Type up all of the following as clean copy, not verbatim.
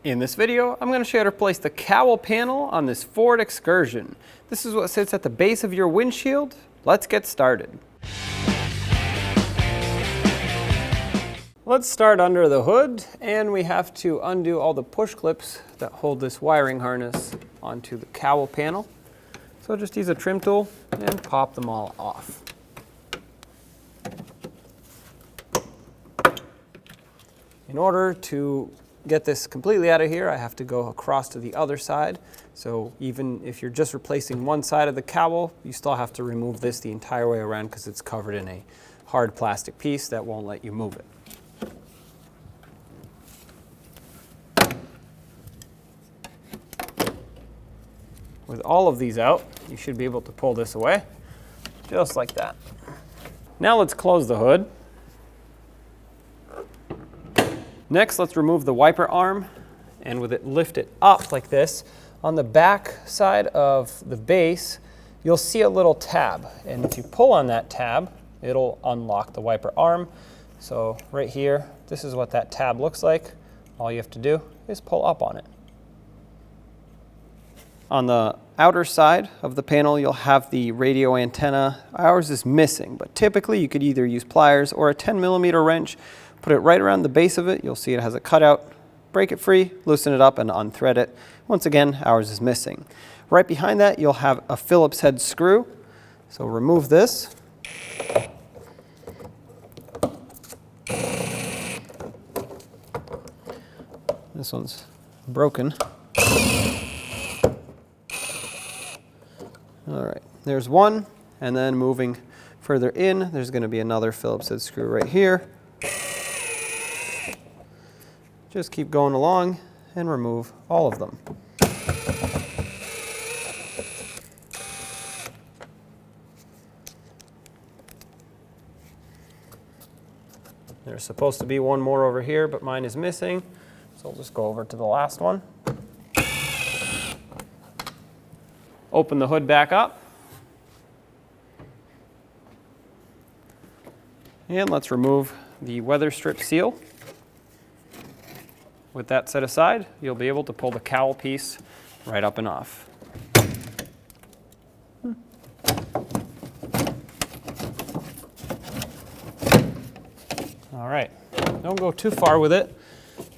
In this video, I'm going to show you how to place the cowl panel on this Ford Excursion. This is what sits at the base of your windshield. Let's get started. Let's start under the hood, and we have to undo all the push clips that hold this wiring harness onto the cowl panel. So just use a trim tool and pop them all off. In order to get this completely out of here, I have to go across to the other side. So even if you're just replacing one side of the cowl, you still have to remove this the entire way around because it's covered in a hard plastic piece that won't let you move it. With all of these out, you should be able to pull this away, just like that. Now let's close the hood. Next, let's remove the wiper arm, and with it lift it up like this. On the back side of the base, you'll see a little tab, and if you pull on that tab, it'll unlock the wiper arm. So right here, this is what that tab looks like. All you have to do is pull up on it. On the outer side of the panel, you'll have the radio antenna. Ours is missing, but typically you could either use pliers or a 10mm wrench. Put it right around the base of it. You'll see it has a cutout. Break it free, loosen it up, and unthread it. Once again, ours is missing. Right behind that, you'll have a Phillips head screw. So remove this. This one's broken. All right, there's one, and then moving further in, there's going to be another Phillips head screw right here. Just keep going along and remove all of them. There's supposed to be one more over here, but mine is missing. So I'll just go over to the last one. Open the hood back up. And let's remove the weather strip seal. With that set aside, you'll be able to pull the cowl piece right up and off. All right, don't go too far with it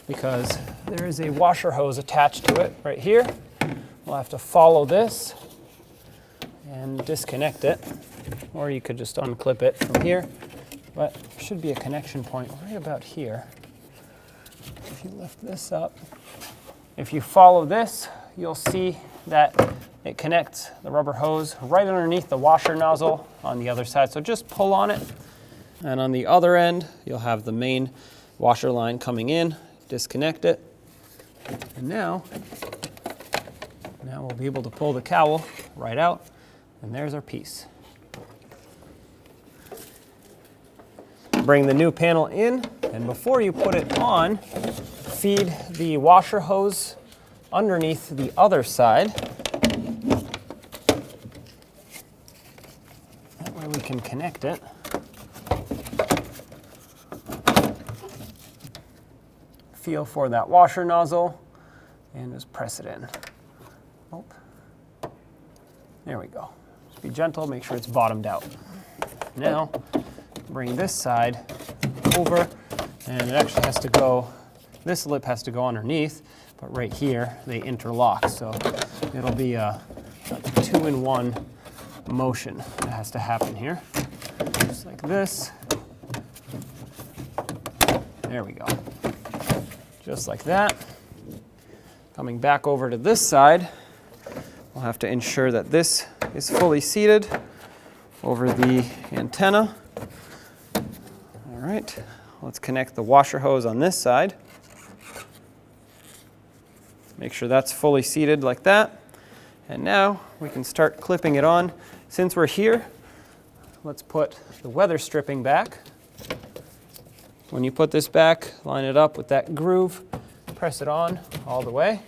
because there is a washer hose attached to it right here. We'll have to follow this and disconnect it, or you could just unclip it from here, but there should be a connection point right about here. If you lift this up, if you follow this, you'll see that it connects the rubber hose right underneath the washer nozzle on the other side. So just pull on it, and on the other end, you'll have the main washer line coming in. Disconnect it, and now we'll be able to pull the cowl right out, and there's our piece. Bring the new panel in, and before you put it on, feed the washer hose underneath the other side. That way we can connect it. Feel for that washer nozzle and just press it in. Oh. There we go. Just be gentle, make sure it's bottomed out. Now, bring this side over, and it actually has to go, this lip has to go underneath, but right here they interlock, so it'll be a 2-in-1 motion that has to happen here. Just like this. There we go. Just like that. Coming back over to this side, we'll have to ensure that this is fully seated over the antenna. All right, let's connect the washer hose on this side. Make sure that's fully seated like that. And now we can start clipping it on. Since we're here, let's put the weather stripping back. When you put this back, line it up with that groove, press it on all the way.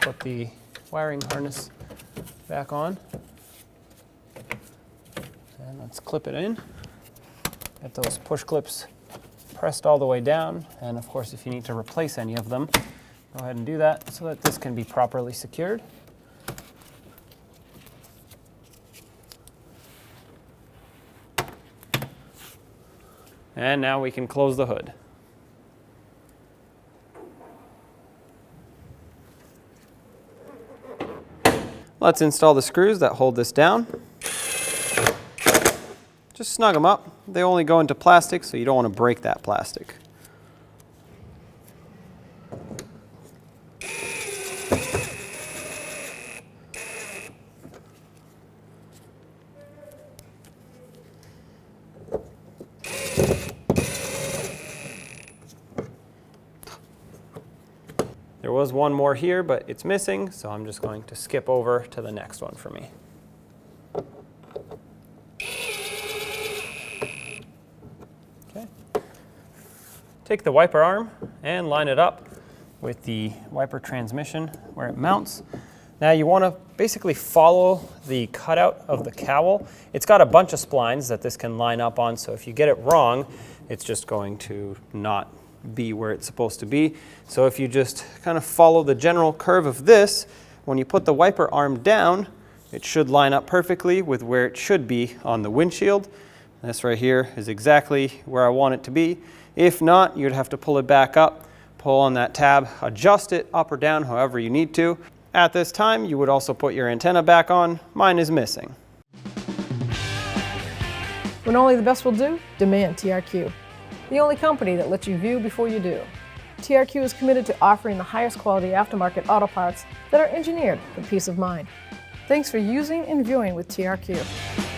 Put the wiring harness back on. And let's clip it in. Get those push clips pressed all the way down. And of course, if you need to replace any of them, go ahead and do that so that this can be properly secured. And now we can close the hood. Let's install the screws that hold this down. Just snug them up. They only go into plastic, so you don't want to break that plastic. There was one more here, but it's missing, so I'm just going to skip over to the next one for me. Okay. Take the wiper arm and line it up with the wiper transmission where it mounts. Now you want to basically follow the cutout of the cowl. It's got a bunch of splines that this can line up on, so if you get it wrong, it's just going to not be where it's supposed to be. So if you just kind of follow the general curve of this, when you put the wiper arm down, it should line up perfectly with where it should be on the windshield. This right here is exactly where I want it to be. If not, you'd have to pull it back up, pull on that tab, adjust it up or down however you need to. At this time, you would also put your antenna back on. Mine is missing. When only the best will do, demand TRQ. The only company that lets you view before you do. TRQ is committed to offering the highest quality aftermarket auto parts that are engineered for peace of mind. Thanks for using and viewing with TRQ.